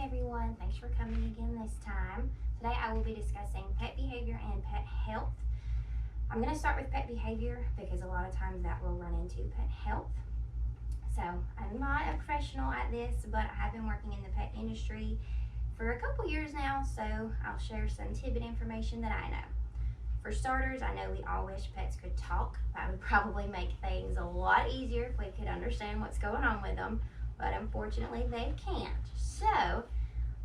everyone, thanks for coming again this time. Today I will be discussing pet behavior and pet health. I'm going to start with pet behavior because a lot of times that will run into pet health. So I'm not a professional at this, but I have been working in the pet industry for a couple years now, so I'll share some tidbit information that I know. For starters, I know we all wish pets could talk. That would probably make things a lot easier if we could understand what's going on with them, but unfortunately they can't. So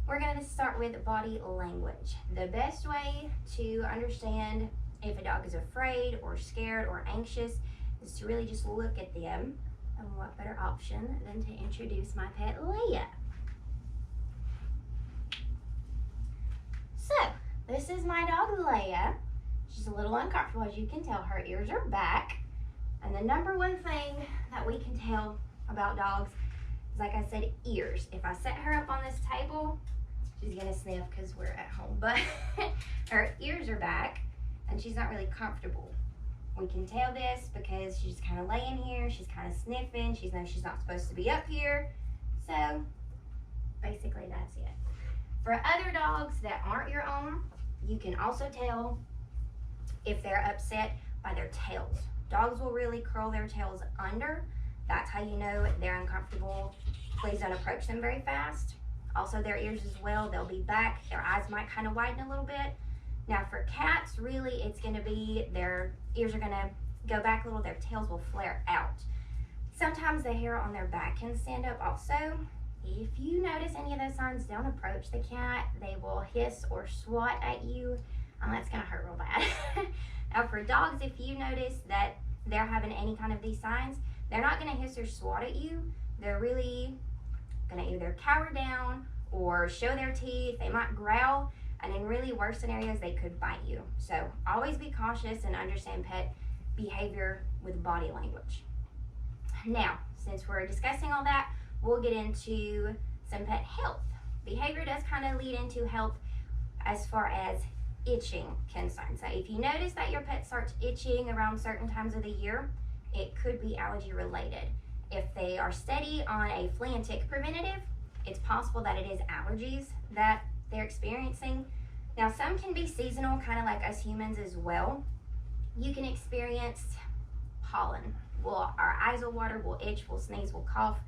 we're going to start with body language. The best way to understand if a dog is afraid or scared or anxious is to really just look at them. And what better option than to introduce my pet Leia. So this is my dog Leia. She's a little uncomfortable, as you can tell. Her ears are back. And the number one thing that we can tell about dogs is, like I said, ears. If I set her up on this table, she's gonna sniff because we're at home, but her ears are back and she's not really comfortable. We can tell this because she's kind of laying here, she's kind of sniffing, she knows she's not supposed to be up here. So basically that's it. For other dogs that aren't your own, you can also tell if they're upset by their tails. Dogs will really curl their tails under. That's how you know they're uncomfortable. Please don't approach them very fast. Also their ears as well, they'll be back. Their eyes might kind of widen a little bit. Now for cats, really it's gonna be their ears are gonna go back a little, their tails will flare out. Sometimes the hair on their back can stand up also. If you notice any of those signs, don't approach the cat. They will hiss or swat at you, and that's gonna hurt real bad. Now for dogs, if you notice that they're having any kind of these signs, they're not gonna hiss or swat at you. They're really gonna either cower down or show their teeth. They might growl, and in really worse scenarios, they could bite you. So always be cautious and understand pet behavior with body language. Now, since we're discussing all that, we'll get into some pet health. Behavior does kind of lead into health as far as itching concerned. So if you notice that your pet starts itching around certain times of the year, it could be allergy related. If they are steady on a flea and tick preventative, it's possible that it is allergies that they're experiencing. Now some can be seasonal, kind of like us humans as well. You can experience pollen. Our eyes will water, we'll itch, we'll sneeze, we'll cough.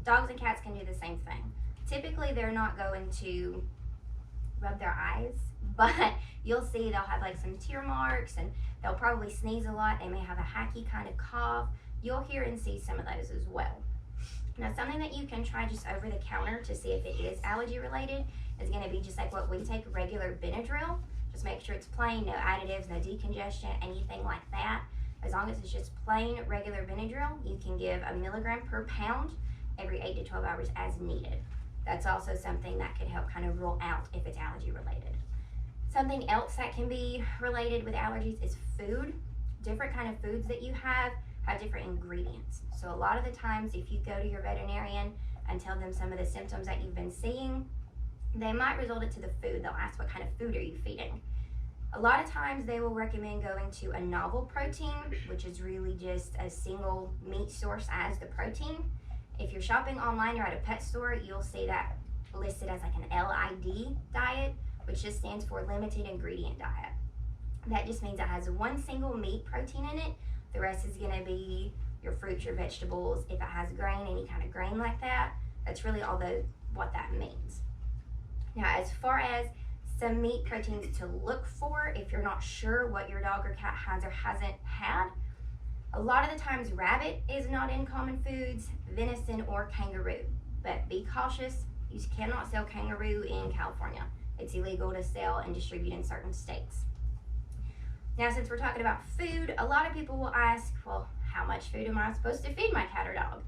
Dogs and cats can do the same thing. Typically they're not going to rub their eyes, but you'll see they'll have like some tear marks and they'll probably sneeze a lot. They may have a hacky kind of cough. You'll hear and see some of those as well. Now something that you can try just over the counter to see if it is allergy related is going to be just like what we take, regular Benadryl. Just make sure it's plain, no additives, no decongestion, anything like that. As long as it's just plain regular Benadryl, you can give 1 milligram per pound every 8 to 12 hours as needed. That's also something that could help kind of rule out if it's allergy related. Something else that can be related with allergies is food. Different kind of foods that you have different ingredients. So a lot of the times if you go to your veterinarian and tell them some of the symptoms that you've been seeing, they might result it to the food. They'll ask what kind of food are you feeding. A lot of times they will recommend going to a novel protein, which is really just a single meat source as the protein. If you're shopping online or at a pet store, you'll see that listed as like an LID diet, which just stands for limited ingredient diet. That just means it has one single meat protein in it. The rest is gonna be your fruits, your vegetables. If it has grain, any kind of grain like that, that's really all what that means. Now, as far as some meat proteins to look for, if you're not sure what your dog or cat has or hasn't had, a lot of the times rabbit is not in common foods, venison or kangaroo. But be cautious, you cannot sell kangaroo in California. It's illegal to sell and distribute in certain states. Now, since we're talking about food, a lot of people will ask, well, how much food am I supposed to feed my cat or dog?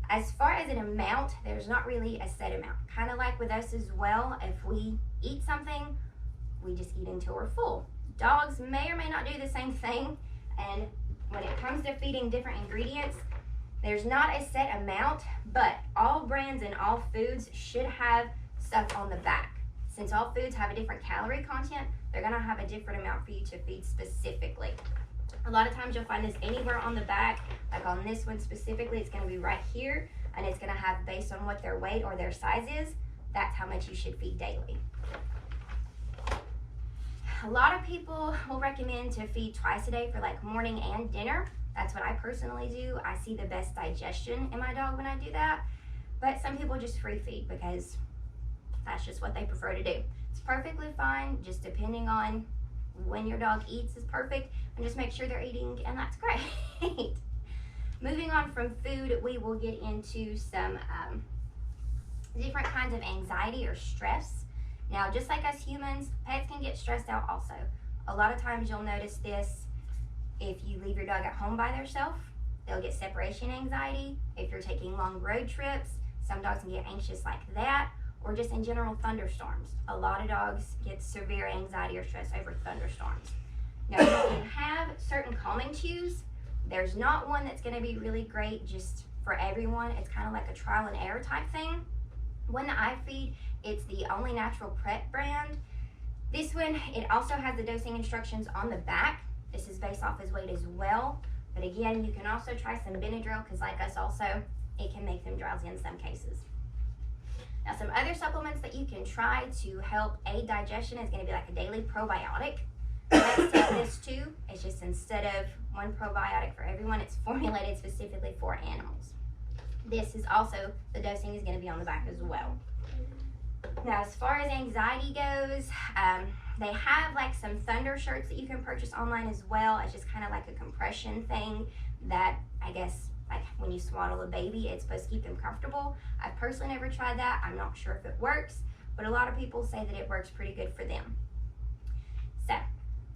As far as an amount, there's not really a set amount. Kind of like with us as well, if we eat something, we just eat until we're full. Dogs may or may not do the same thing, and when it comes to feeding different ingredients, there's not a set amount, but all brands and all foods should have stuff on the back. Since all foods have a different calorie content, they're gonna have a different amount for you to feed specifically. A lot of times you'll find this anywhere on the back, like on this one specifically, it's gonna be right here, and it's gonna have based on what their weight or their size is, that's how much you should feed daily. A lot of people will recommend to feed twice a day for like morning and dinner. That's what I personally do. I see the best digestion in my dog when I do that. But some people just free feed because that's just what they prefer to do. It's perfectly fine, just depending on when your dog eats is perfect, and just make sure they're eating, and that's great. Moving on from food, we will get into some different kinds of anxiety or stress. Now, just like us humans, pets can get stressed out also. A lot of times you'll notice this if you leave your dog at home by themselves. They'll get separation anxiety. If you're taking long road trips, some dogs can get anxious like that, or just in general thunderstorms. A lot of dogs get severe anxiety or stress over thunderstorms. Now, you can have certain calming chews. There's not one that's gonna be really great just for everyone. It's kind of like a trial and error type thing. One that I feed, it's the Only Natural Pet brand. This one, it also has the dosing instructions on the back. This is based off his weight as well. But again, you can also try some Benadryl, because like us also, it can make them drowsy in some cases. Now, some other supplements that you can try to help aid digestion is going to be like a daily probiotic. Let's take this too. It's just instead of one probiotic for everyone, it's formulated specifically for animals. This is also, the dosing is going to be on the back as well. Now, as far as anxiety goes, they have like some Thunder shirts that you can purchase online as well. It's just kind of like a compression thing that I guess like when you swaddle a baby, it's supposed to keep them comfortable. I've personally never tried that. I'm not sure if it works, but a lot of people say that it works pretty good for them. So,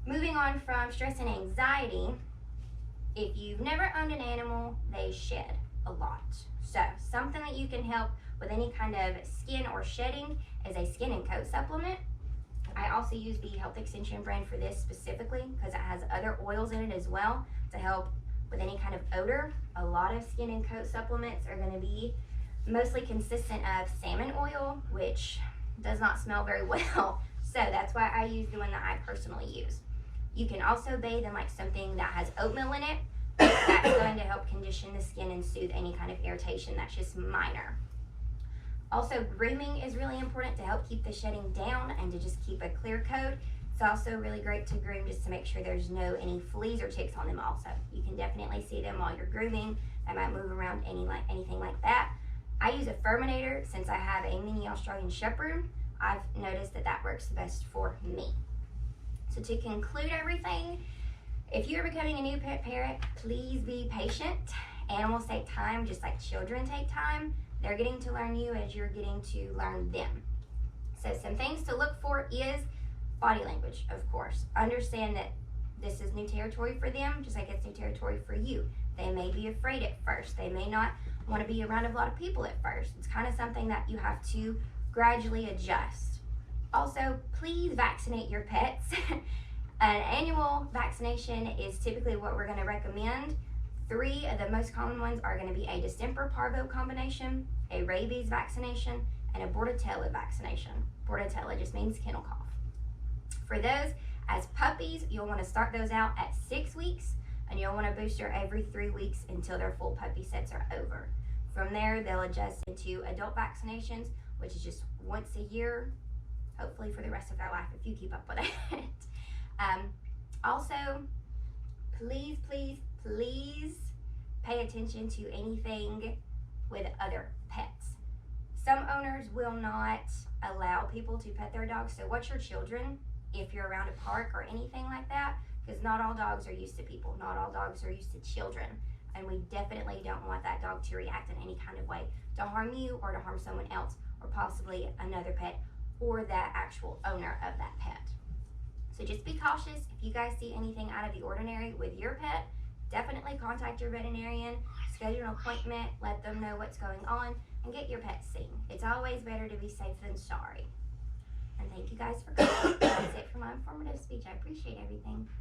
moving on from stress and anxiety, if you've never owned an animal, they shed a lot. So, something that you can help with any kind of skin or shedding is a skin and coat supplement. I also use the Health Extension brand for this specifically because it has other oils in it as well to help with any kind of odor. A lot of skin and coat supplements are going to be mostly consistent of salmon oil, which does not smell very well. So that's why I use the one that I personally use. You can also bathe in like something that has oatmeal in it. That's going to help condition the skin and soothe any kind of irritation that's just minor. Also, grooming is really important to help keep the shedding down and to just keep a clear coat. It's also really great to groom just to make sure there's no any fleas or ticks on them also. You can definitely see them while you're grooming. They might move around anything like that. I use a Furminator since I have a mini Australian Shepherd. I've noticed that that works the best for me. So to conclude everything, if you're becoming a new pet parent, please be patient. Animals take time just like children take time. They're getting to learn you as you're getting to learn them. So some things to look for is body language, of course. Understand that this is new territory for them, just like it's new territory for you. They may be afraid at first. They may not want to be around a lot of people at first. It's kind of something that you have to gradually adjust. Also, please vaccinate your pets. An annual vaccination is typically what we're going to recommend. 3 of the most common ones are going to be a distemper parvo combination, a rabies vaccination, and a Bordetella vaccination. Bordetella just means kennel cough. For those, as puppies, you'll want to start those out at 6 weeks, and you'll want to booster every 3 weeks until their full puppy sets are over. From there, they'll adjust into adult vaccinations, which is just once a year, hopefully for the rest of their life if you keep up with it. Also, please pay attention to anything with other pets. Some owners will not allow people to pet their dogs, so watch your children if you're around a park or anything like that, because not all dogs are used to people. Not all dogs are used to children, and we definitely don't want that dog to react in any kind of way to harm you or to harm someone else or possibly another pet or that actual owner of that pet. So just be cautious. If you guys see anything out of the ordinary with your pet, definitely contact your veterinarian, schedule an appointment, let them know what's going on, and get your pet seen. It's always better to be safe than sorry. And thank you guys for coming. That's it for my informative speech. I appreciate everything.